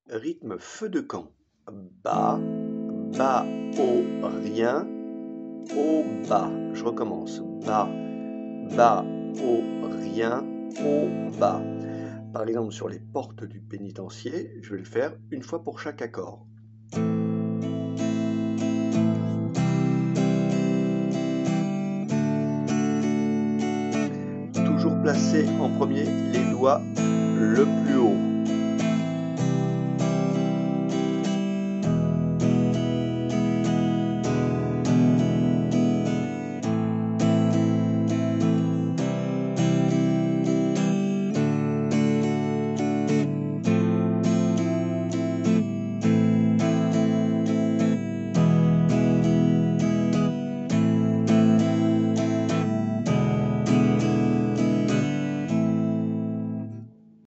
rythme feu de camp. Bas, bas, haut, rien, haut, bas. Je recommence. Bas, bas, haut, rien, haut, bas. Par exemple, sur les portes du pénitencier, je vais le faire une fois pour chaque accord. Toujours placer en premier les doigts le plus haut.